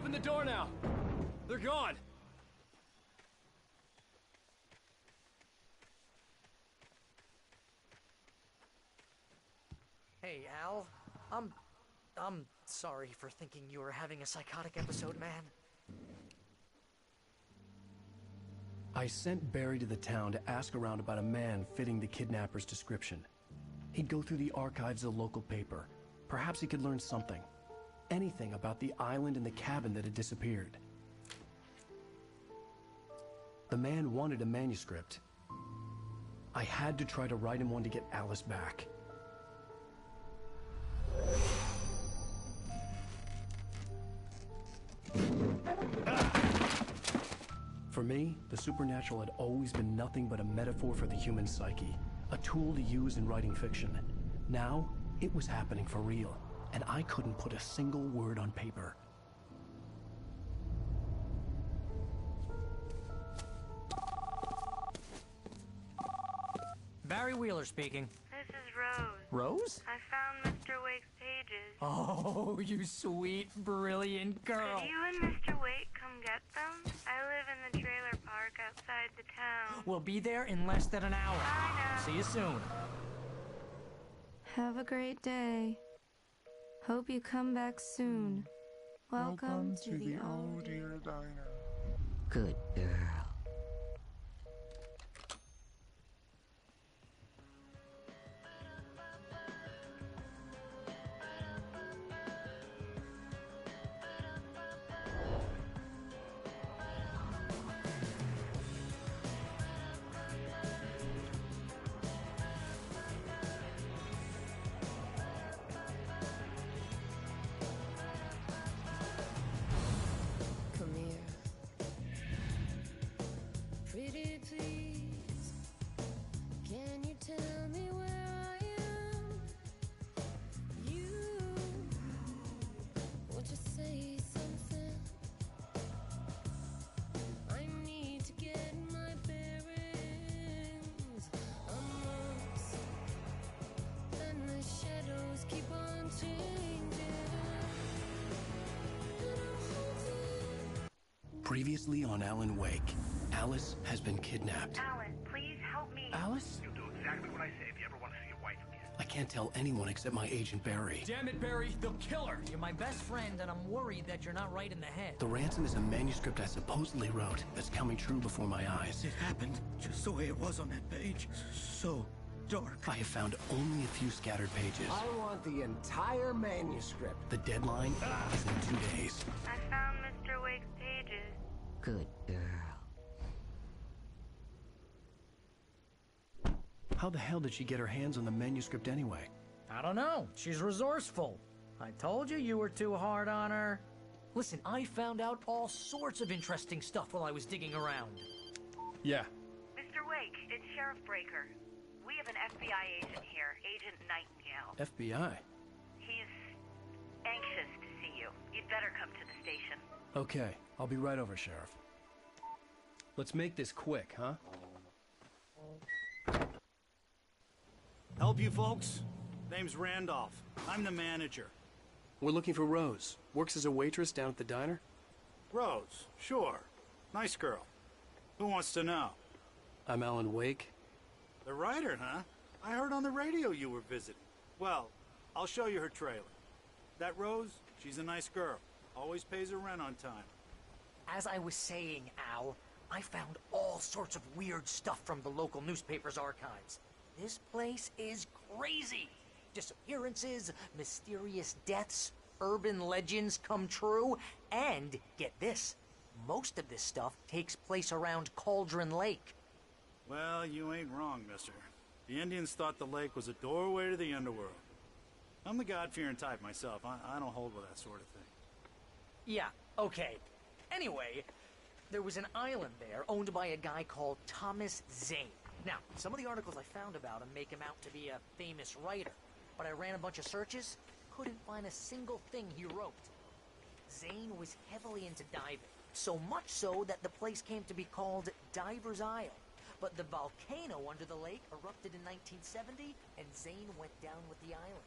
Open the door now. They're gone. Hey, Al. I'm sorry for thinking you were having a psychotic episode, man. I sent Barry to the town to ask around about a man fitting the kidnapper's description. He'd go through the archives of the local paper. Perhaps he could learn something. Anything about the island and the cabin that had disappeared. The man wanted a manuscript. I had to try to write him one to get Alice back. For me, the supernatural had always been nothing but a metaphor for the human psyche, a tool to use in writing fiction. Now, it was happening for real, and I couldn't put a single word on paper. Barry Wheeler speaking. This is Rose. Rose? I found Mr. Wake's pages. Oh, you sweet, brilliant girl. Could you and Mr. Wake come get them? I live in the trailer park outside the town. We'll be there in less than an hour. Bye now. See you soon. Have a great day. Hope you come back soon. Welcome to the Oh Dear Diner. Good girl. Pretty please, can you tell me where I am? You, won't you say something? I need to get my bearings. I'm lost, and the shadows keep on changing. And I'm holding. Previously on Alan Wake, Alice has been kidnapped. Alan, please help me. Alice? You'll do exactly what I say if you ever want to see your wife again. I can't tell anyone except my agent Barry. Damn it, Barry, they'll kill her. You're my best friend, and I'm worried that you're not right in the head. The ransom is a manuscript I supposedly wrote that's coming true before my eyes. It happened just the way it was on that page. So dark. I have found only a few scattered pages. I want the entire manuscript. The deadline is in 2 days. I found Mr. Wake's pages. Good girl. How the hell did she get her hands on the manuscript anyway? I don't know. She's resourceful. I told you were too hard on her. Listen, I found out all sorts of interesting stuff while I was digging around. Yeah. Mr. Wake, it's Sheriff Breaker. We have an FBI agent here, Agent Nightingale. FBI? He's anxious to see you. You'd better come to the station. Okay, I'll be right over, Sheriff. Let's make this quick, huh? Help you folks? Name's Randolph. I'm the manager. We're looking for Rose. Works as a waitress down at the diner? Rose, sure. Nice girl. Who wants to know? I'm Alan Wake. The writer, huh? I heard on the radio you were visiting. Well, I'll show you her trailer. That Rose, she's a nice girl. Always pays her rent on time. As I was saying, Al, I found all sorts of weird stuff from the local newspaper's archives. This place is crazy. Disappearances, mysterious deaths, urban legends come true, and, get this, most of this stuff takes place around Cauldron Lake. Well, you ain't wrong, mister. The Indians thought the lake was a doorway to the underworld. I'm the God-fearing type myself. I don't hold with that sort of thing. Yeah, okay. Anyway, there was an island there owned by a guy called Thomas Zane. Now, some of the articles I found about him make him out to be a famous writer, but I ran a bunch of searches, couldn't find a single thing he wrote. Zane was heavily into diving, so much so that the place came to be called Diver's Isle. But the volcano under the lake erupted in 1970, and Zane went down with the island.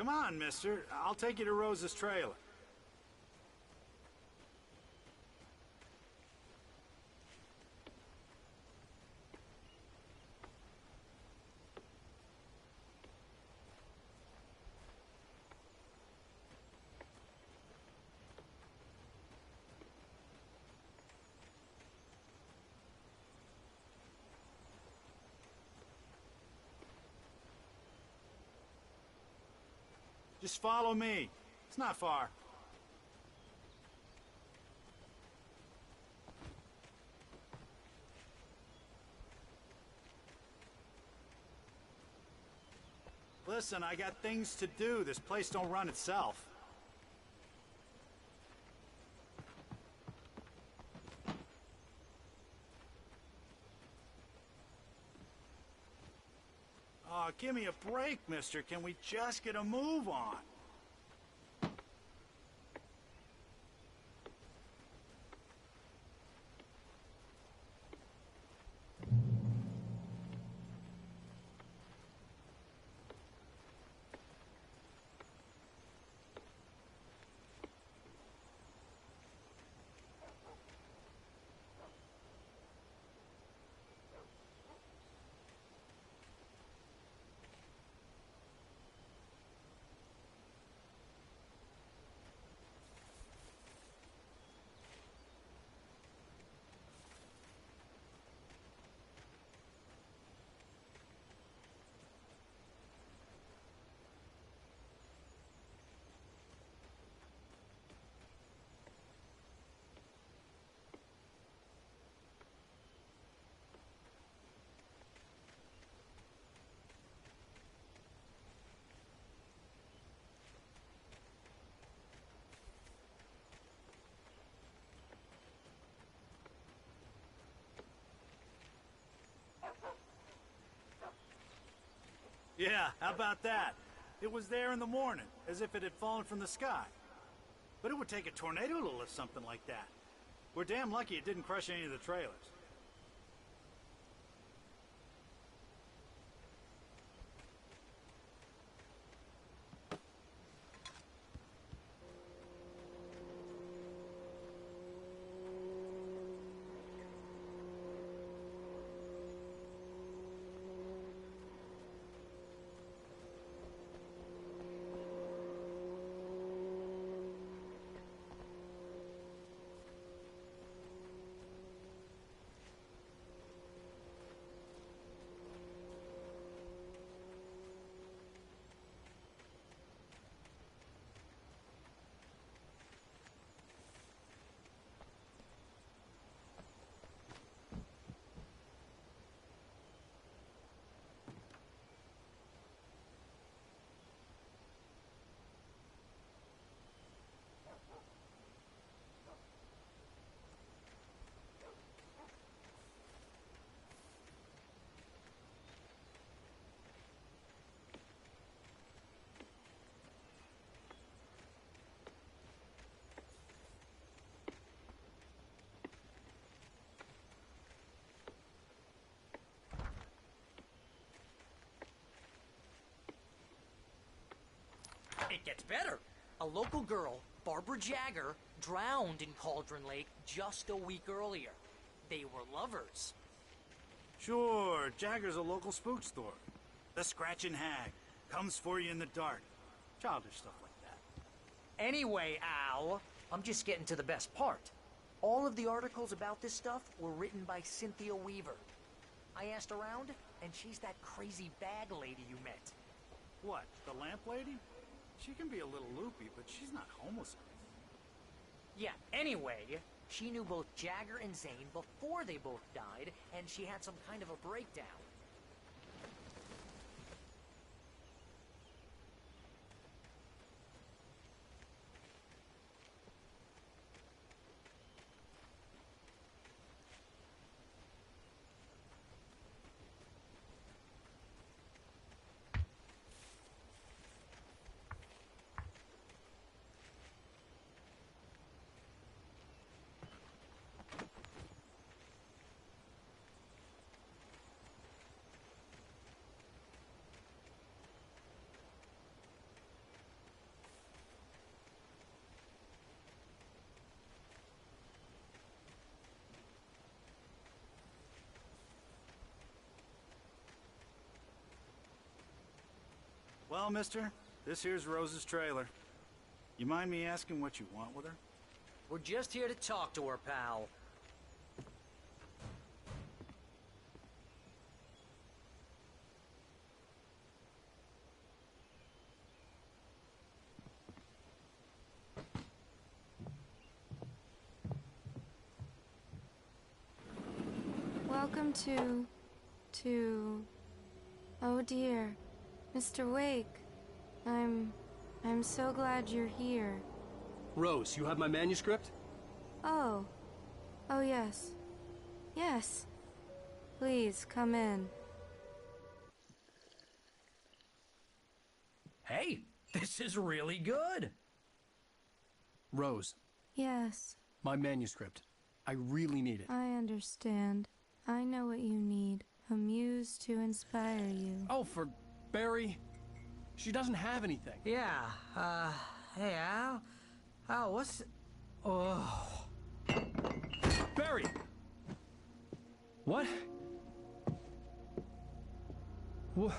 Come on, mister. I'll take you to Rose's trailer. Just follow me. It's not far. Listen, I got things to do. This place don't run itself. Oh, give me a break, mister. Can we just get a move on? Yeah, how about that? It was there in the morning, as if it had fallen from the sky. But it would take a tornado to lift something like that. We're damn lucky it didn't crush any of the trailers. It gets better. A local girl, Barbara Jagger, drowned in Cauldron Lake just a week earlier. They were lovers. Sure, Jagger's a local spook store. The Scratching Hag comes for you in the dark. Childish stuff like that. Anyway, Al, I'm just getting to the best part. All of the articles about this stuff were written by Cynthia Weaver. I asked around, and she's that crazy bag lady you met. What, the lamp lady? She can be a little loopy, but she's not homeless. Yeah, anyway, she knew both Jagger and Zane before they both died, and she had some kind of a breakdown. Well, mister, this here's Rose's trailer. You mind me asking what you want with her? We're just here to talk to her, pal. Welcome oh dear, Mr. Wake. I'm so glad you're here. Rose, you have my manuscript? Oh. Oh, yes. Yes. Please, come in. Hey, this is really good. Rose, Yes, my manuscript. I really need it. I understand. I know what you need. A muse to inspire you. Oh, for Barry? She doesn't have anything. Yeah, hey, Al? Al, what's... Oh... Barry! What? What?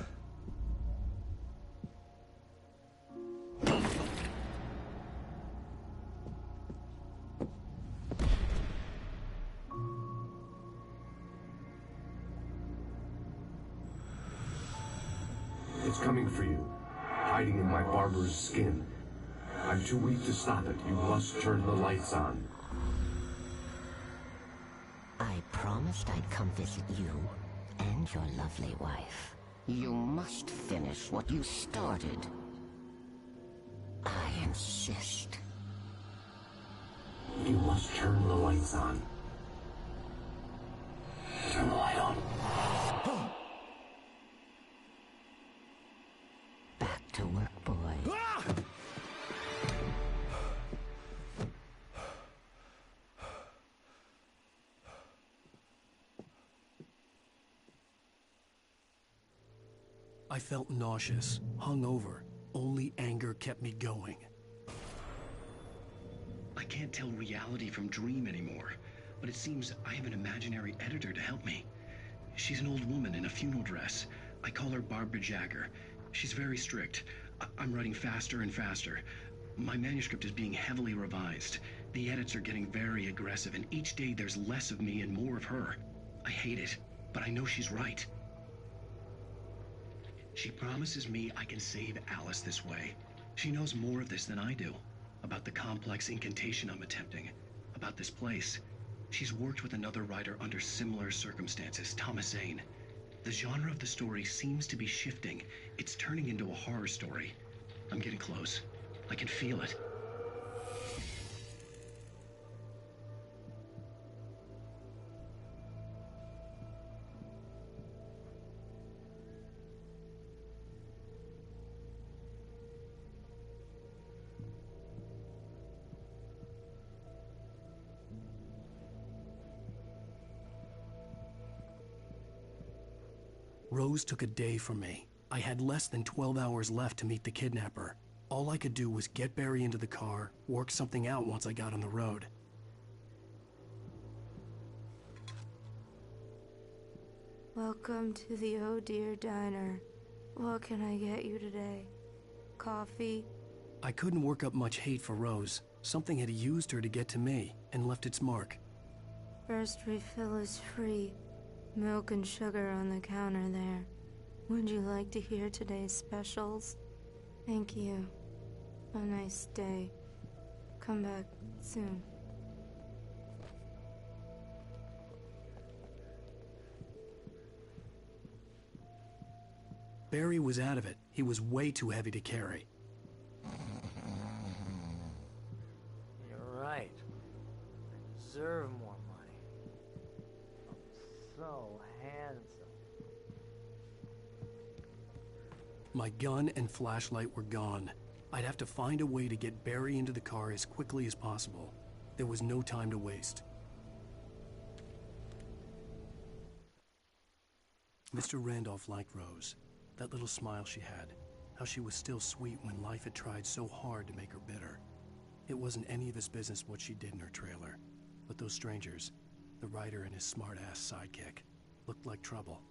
It's coming for you, hiding in my barber's skin. I'm too weak to stop it. You must turn the lights on. I promised I'd come visit you and your lovely wife. You must finish what you started. I insist. You must turn the lights on. Turn the light on. Back to work, boy. I felt nauseous, hungover. Only anger kept me going. I can't tell reality from dream anymore, but it seems I have an imaginary editor to help me. She's an old woman in a funeral dress. I call her Barbara Jagger. She's very strict. I'm writing faster and faster. My manuscript is being heavily revised. The edits are getting very aggressive, and each day there's less of me and more of her. I hate it, but I know she's right. She promises me I can save Alice this way. She knows more of this than I do. About the complex incantation I'm attempting. About this place. She's worked with another writer under similar circumstances, Thomas Zane. The genre of the story seems to be shifting. It's turning into a horror story. I'm getting close. I can feel it. Rose took a day from me. I had less than 12 hours left to meet the kidnapper. All I could do was get Barry into the car, work something out once I got on the road. Welcome to the Oh Dear Diner. What can I get you today? Coffee? I couldn't work up much hate for Rose. Something had used her to get to me and left its mark. First refill is free. Milk and sugar on the counter there. Would you like to hear today's specials? Thank you. A nice day. Come back soon. Barry was out of it. He was way too heavy to carry. You're right. I deserve more money. I'm so handsome. My gun and flashlight were gone. I'd have to find a way to get Barry into the car as quickly as possible. There was no time to waste. Mr. Randolph liked Rose. That little smile she had. How she was still sweet when life had tried so hard to make her bitter. It wasn't any of his business what she did in her trailer. But those strangers, the writer and his smart-ass sidekick, looked like trouble.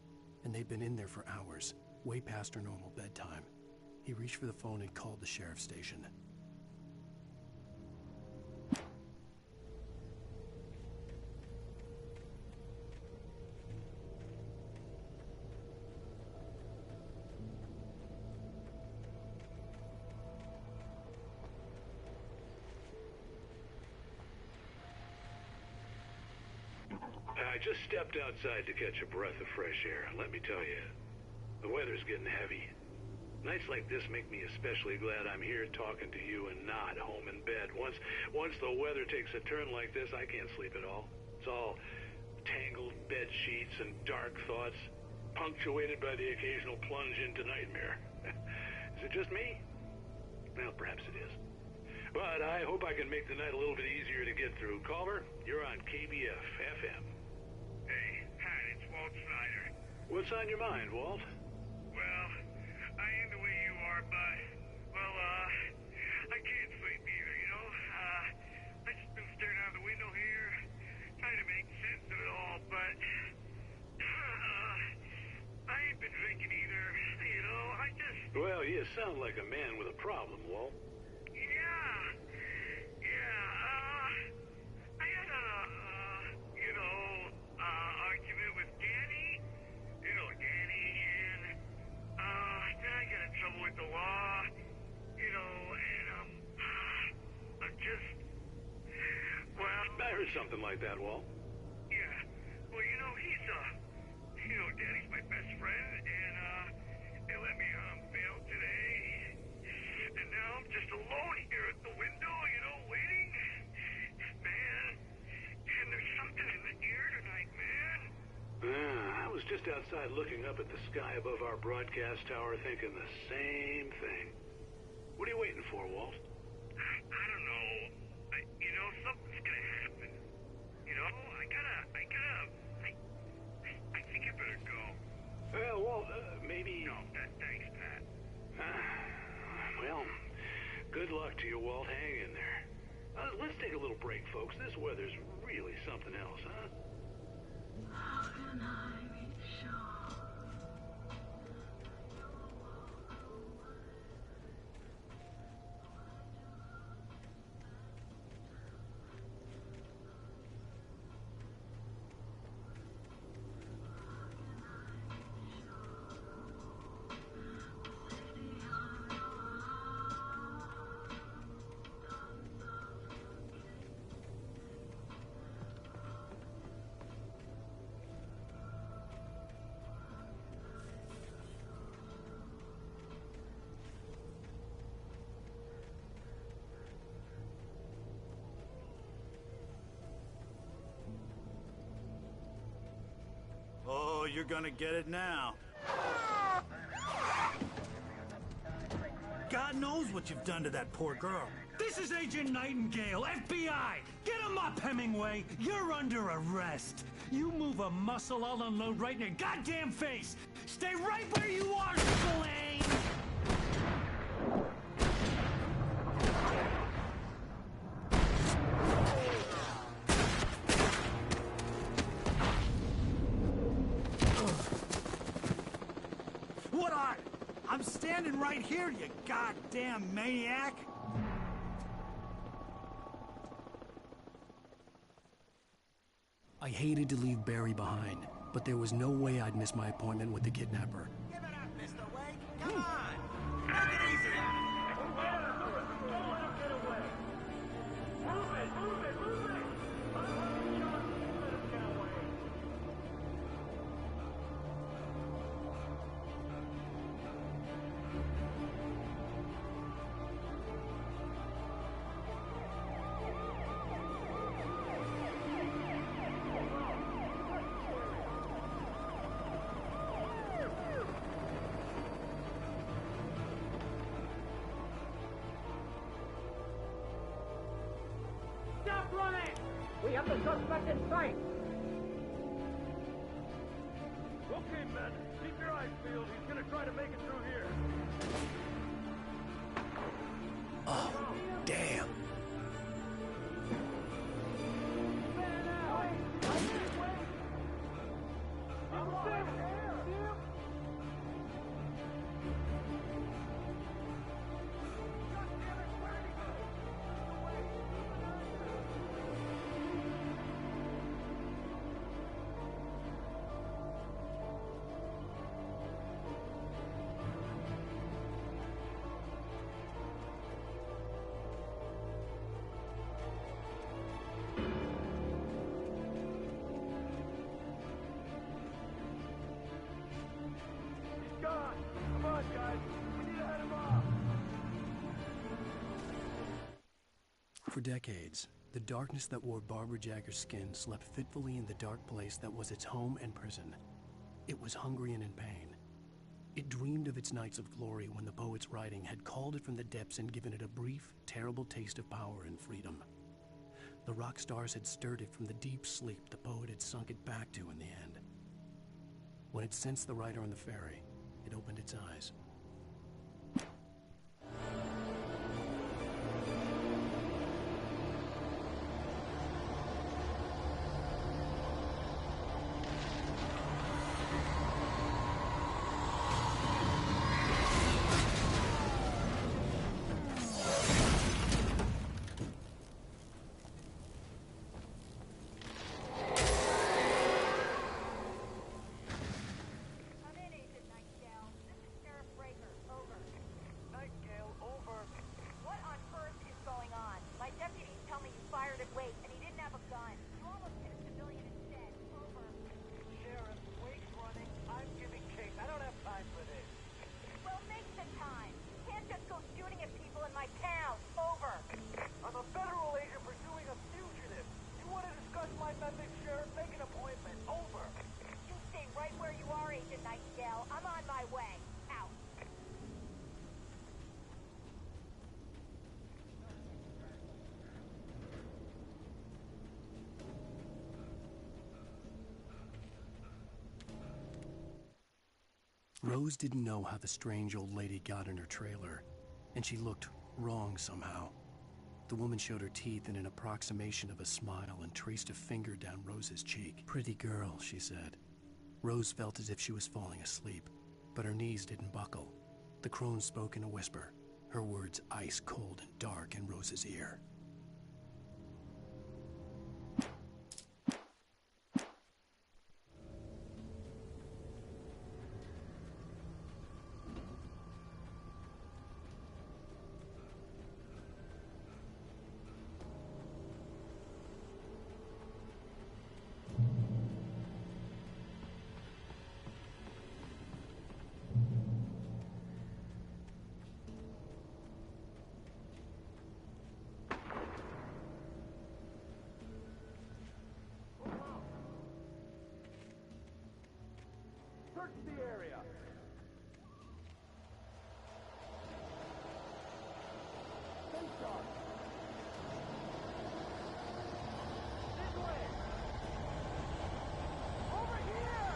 And they'd been in there for hours, way past her normal bedtime. He reached for the phone and called the sheriff's station. I just stepped outside to catch a breath of fresh air, and let me tell you, the weather's getting heavy. Nights like this make me especially glad I'm here talking to you and not home in bed. Once the weather takes a turn like this, I can't sleep at all. It's all tangled bed sheets and dark thoughts, punctuated by the occasional plunge into nightmare. Is it just me? Well, perhaps it is. But I hope I can make the night a little bit easier to get through. Caller, you're on KBF FM. Hey, Pat, it's Walt Snyder. What's on your mind, Walt? Well, I am the way you are, but, well, I can't sleep either, you know? I just been staring out the window here, trying to make sense of it all, but, I ain't been drinking either, you know? I just... Well, you sound like a man with a problem, Walt. I had a, argument with Danny. You know Danny, and, then I got in trouble with the law, and, I'm just, well... I heard something like that, Walt. Yeah, well, Danny's my best friend, and, they let me on bail today, and now I'm just alone here at the window, waiting. Man, and there's something in the air tonight, man. I was just outside looking up at the sky above our broadcast tower thinking the same thing. What are you waiting for, Walt? I don't know. Something's gonna happen. I think I better go. Well, Walt, maybe... No, thanks, Pat. Well, good luck to you, Walt. Hang in there. Let's take a little break, folks. This weather's really something else, huh? How can I be sure? Oh, you're gonna get it now. God knows what you've done to that poor girl. This is Agent Nightingale, FBI! Get him up, Hemingway! You're under arrest! You move a muscle, I'll unload right in your goddamn face! Stay right where you are, Spillane! What are? I'm standing right here, you goddamn maniac! I hated to leave Barry behind, but there was no way I'd miss my appointment with the kidnapper. Give it up, Mr. Wake. Come on. Take it easy. Stop running! We have the suspect in sight! Okay, men. Keep your eyes peeled. He's gonna try to make it through here. Oh, damn. guys. We need to head him off. For decades, the darkness that wore Barbara Jagger's skin slept fitfully in the dark place that was its home and prison. It was hungry and in pain. It dreamed of its nights of glory when the poet's writing had called it from the depths and given it a brief, terrible taste of power and freedom. The rock stars had stirred it from the deep sleep the poet had sunk it back to in the end. When it sensed the writer on the ferry, it opened its eyes. Rose didn't know how the strange old lady got in her trailer, and she looked wrong somehow. The woman showed her teeth in an approximation of a smile and traced a finger down Rose's cheek. "Pretty girl," she said. Rose felt as if she was falling asleep, but her knees didn't buckle. The crone spoke in a whisper, her words ice cold and dark in Rose's ear. Search the area. Stay sharp. This way. Over here.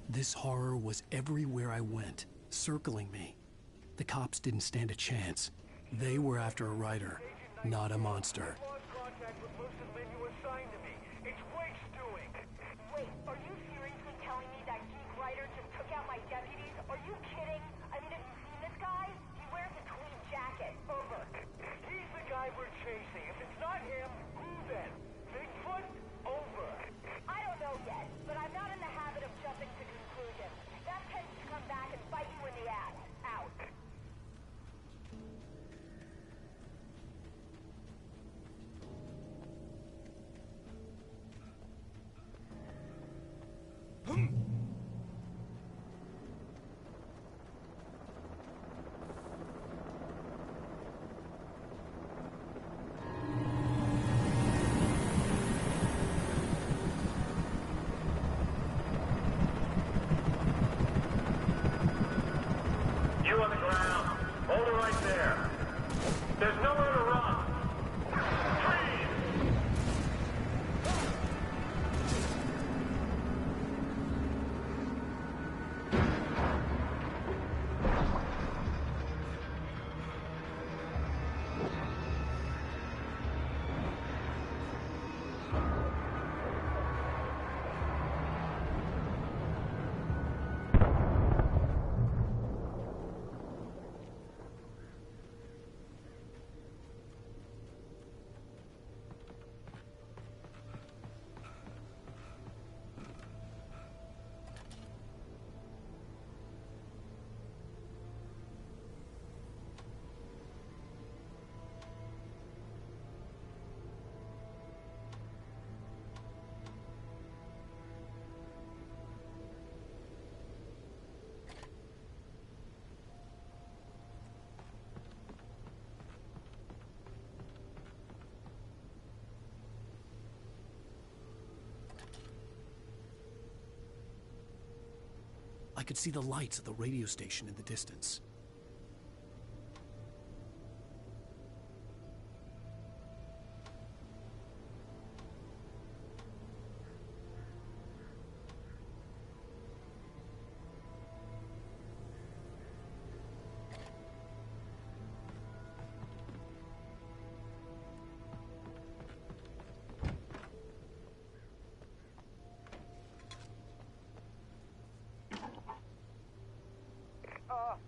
This horror was everywhere I went, circling me. The cops didn't stand a chance. They were after a writer, not a monster. Contact with most of the men you assigned to me. It's Wake's doing. Wait, are you seriously telling me that geek writer just took out my deputies? Are you kidding? I mean, have you seen this guy? He wears a tweed jacket. Over. He's the guy we're chasing. If it's not him, who then? Bigfoot? Over. I don't know yet, but I'm not in the habit of jumping to conclusions. That tends to come back and bite you in the ass. Out. You on the ground. Hold it right there. There's nowhere to run. Freeze! could see the lights of the radio station in the distance.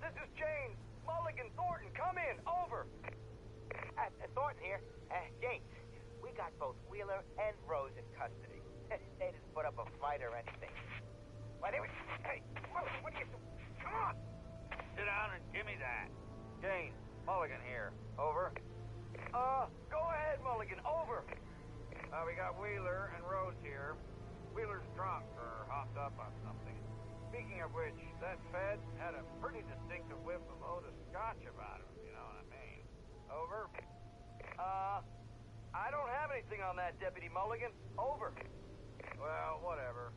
This is James. Mulligan, Thornton, come in. Over. Thornton here. James, we got both Wheeler and Rose in custody. They didn't put up a fight or anything. Why, they were... Hey, Mulligan, what are you... Come on. Sit down and give me that. James, Mulligan here. Over. Go ahead, Mulligan. Over. We got Wheeler and Rose here. Wheeler's drunk or hopped up on something. Speaking of which, that Fed had a pretty distinctive whiff of Otis Scotch about him, if you know what I mean. Over. I don't have anything on that, Deputy Mulligan. Over. Well, whatever.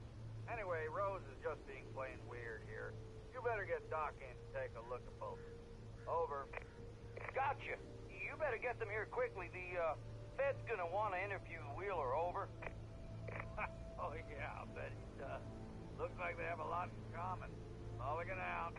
Anyway, Rose is just being plain weird here. You better get Doc in to take a look at both. Over. Gotcha. You better get them here quickly. The, Fed's gonna want to interview Wheeler. Over. Oh, yeah, I'll bet he does. Looks like they have a lot in common. Mulligan out.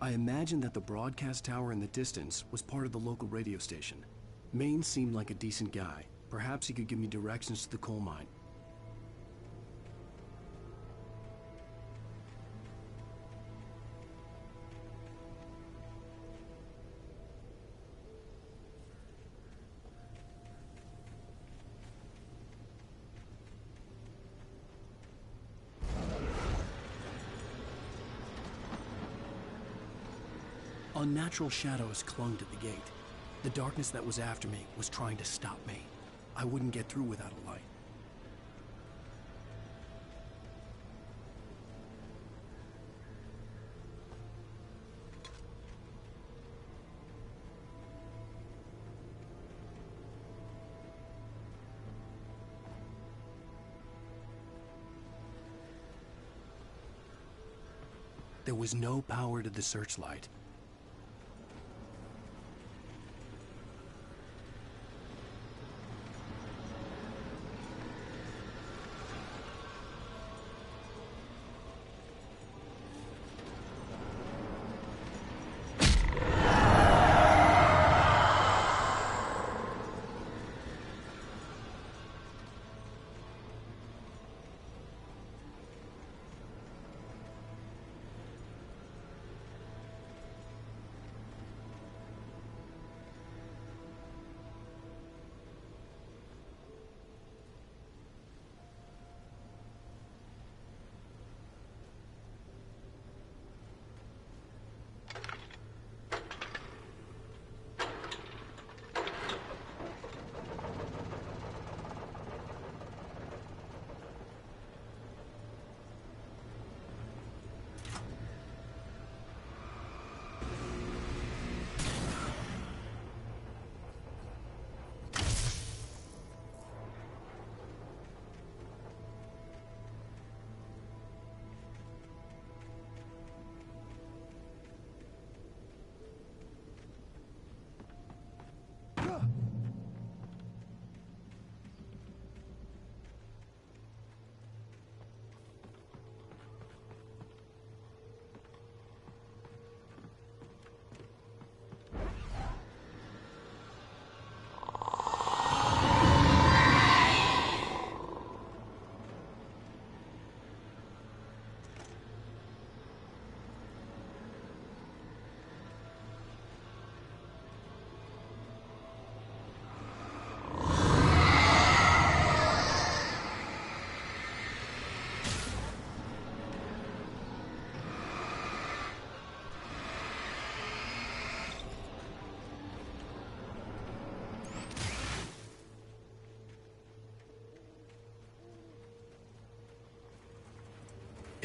I imagined that the broadcast tower in the distance was part of the local radio station. Maine seemed like a decent guy. Perhaps he could give me directions to the coal mine. Unnatural shadows clung to the gate. The darkness that was after me was trying to stop me. I wouldn't get through without a light. There was no power to the searchlight.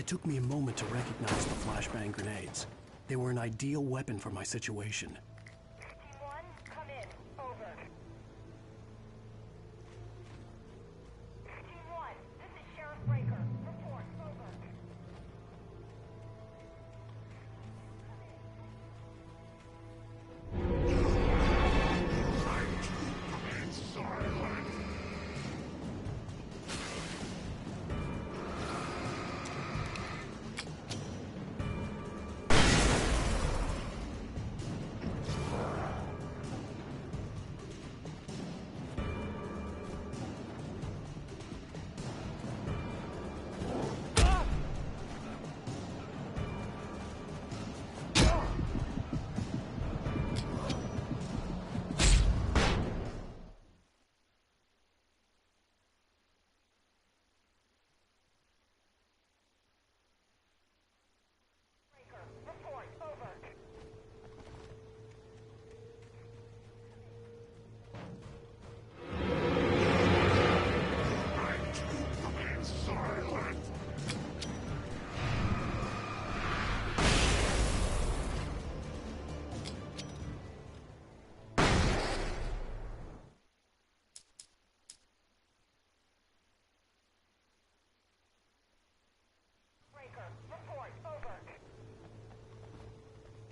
It took me a moment to recognize the flashbang grenades. They were an ideal weapon for my situation. Team 1, come in. Over. Team 1, this is Sheriff Breaker. Report. Over. Report. Over. Breaker. Report. Over.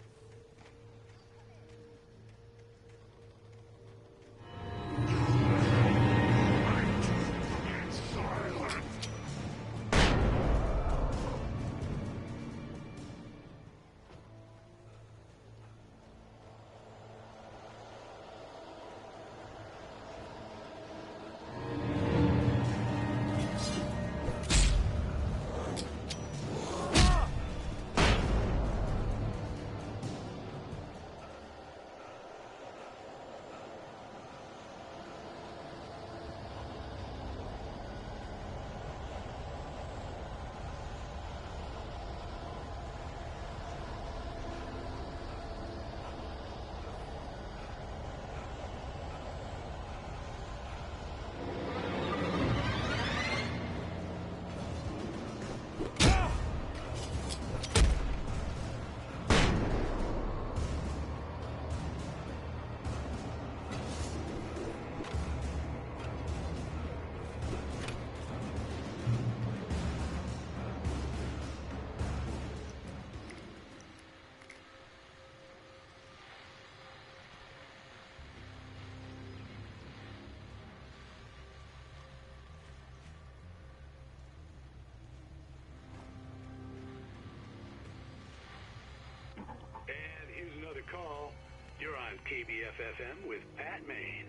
And here's another call. You're on KBF-FM with Pat Maine.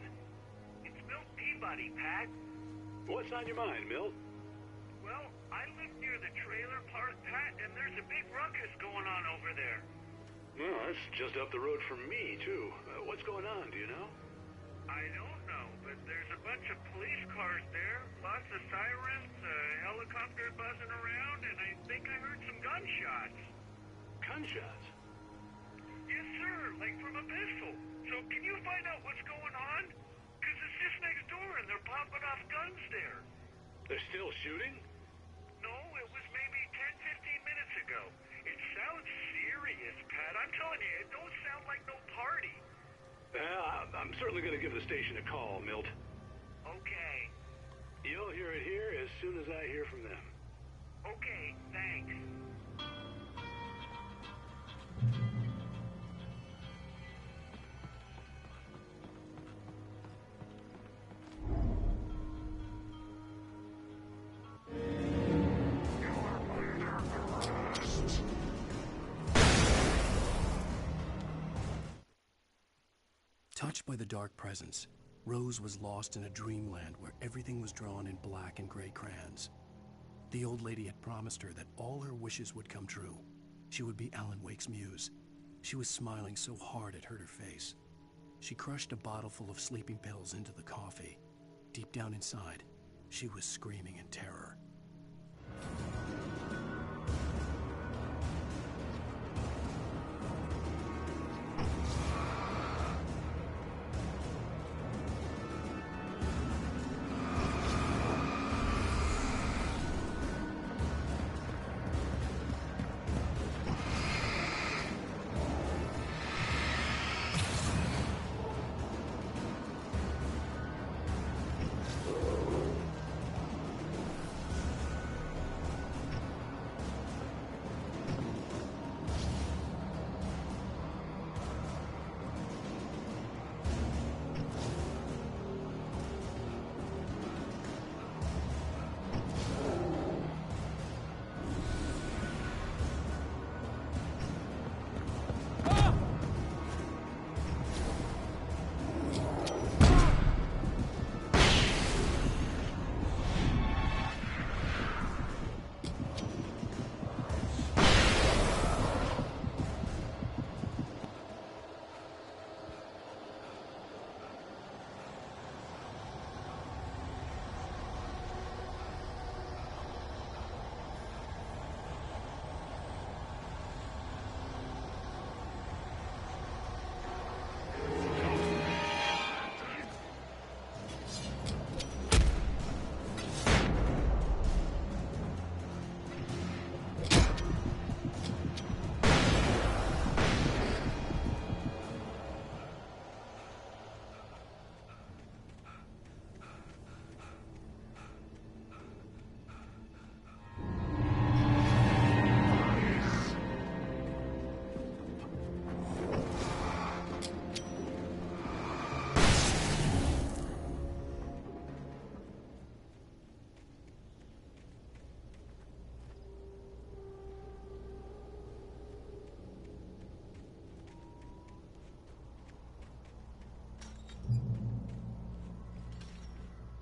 It's Milt Peabody, Pat. What's on your mind, Milt? Well, I live near the trailer park, Pat, and there's a big ruckus going on over there. Well, that's just up the road from me, too. What's going on, do you know? I don't know, but there's a bunch of police cars there, lots of sirens, a helicopter buzzing around, and I think I heard some gunshots. Gunshots? Yes, sir, like from a pistol. So can you find out what's going on? Because it's just next door and they're popping off guns there. They're still shooting? No, it was maybe 10, 15 minutes ago. It sounds serious, Pat. I'm telling you, it don't sound like no party. I'm certainly going to give the station a call, Milt. Okay. You'll hear it here as soon as I hear from them. Okay, thanks. Touched by the dark presence, Rose was lost in a dreamland where everything was drawn in black and gray crayons. The old lady had promised her that all her wishes would come true. She would be Alan Wake's muse. She was smiling so hard it hurt her face. She crushed a bottle full of sleeping pills into the coffee. Deep down inside, she was screaming in terror.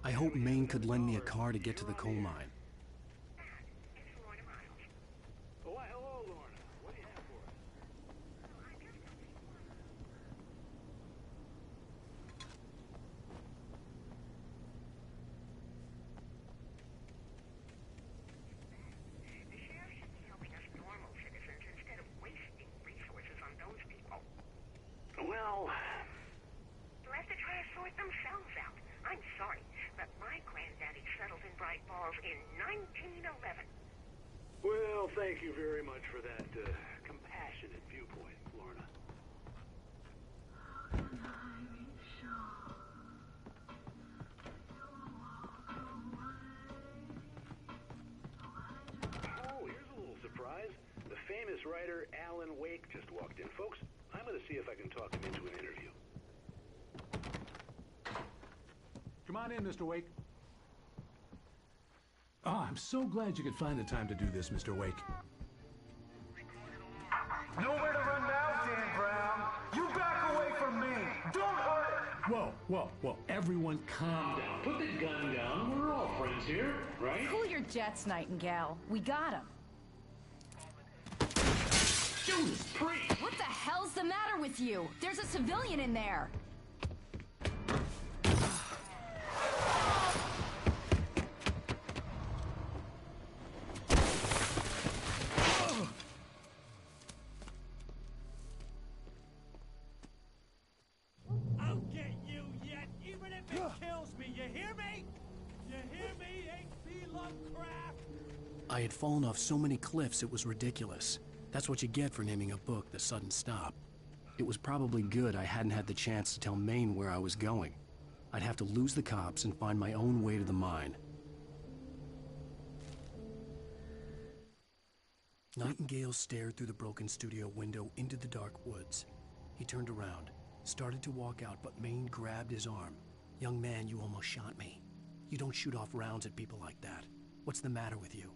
I hope Maine could lend me a car to get to the coal mine. Oh, why, hello, Lorna. What do you have for us? The sheriff should be helping us normal citizens instead of wasting resources on those people. Well, They'll have to try to sort themselves out. I'm sorry, but my granddaddy settled in Bright Falls in 1911. well, thank you very much for that compassionate viewpoint, Lorna. Oh, here's a little surprise. The famous writer Alan Wake just walked in. Folks, I'm going to see if I can talk him into an interview. Come on in, Mr. Wake. Oh, I'm so glad you could find the time to do this, Mr. Wake. Nowhere to run now, Dan Brown. You back away from me. Don't hurt it. Whoa, whoa, whoa. Everyone calm down. Put the gun down. We're all friends here, right? Cool your jets, Nightingale. We got him. Judas Priest! What the hell's the matter with you? There's a civilian in there. I'll get you yet, even if it kills me. You hear me? You hear me, H.P. Lovecraft? I had fallen off so many cliffs it was ridiculous. That's what you get for naming a book The Sudden Stop. It was probably good I hadn't had the chance to tell Maine where I was going. I'd have to lose the cops and find my own way to the mine. Nightingale stared through the broken studio window into the dark woods. He turned around, started to walk out, but Maine grabbed his arm. "Young man, you almost shot me. You don't shoot off rounds at people like that. What's the matter with you?"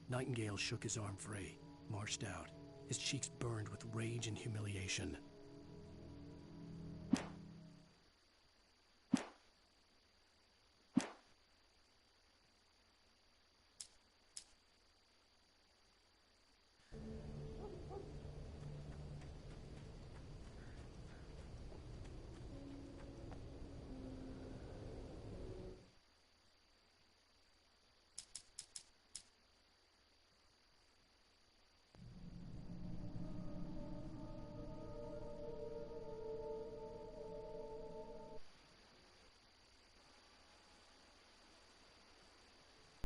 Nightingale shook his arm free, marched out. His cheeks burned with rage and humiliation.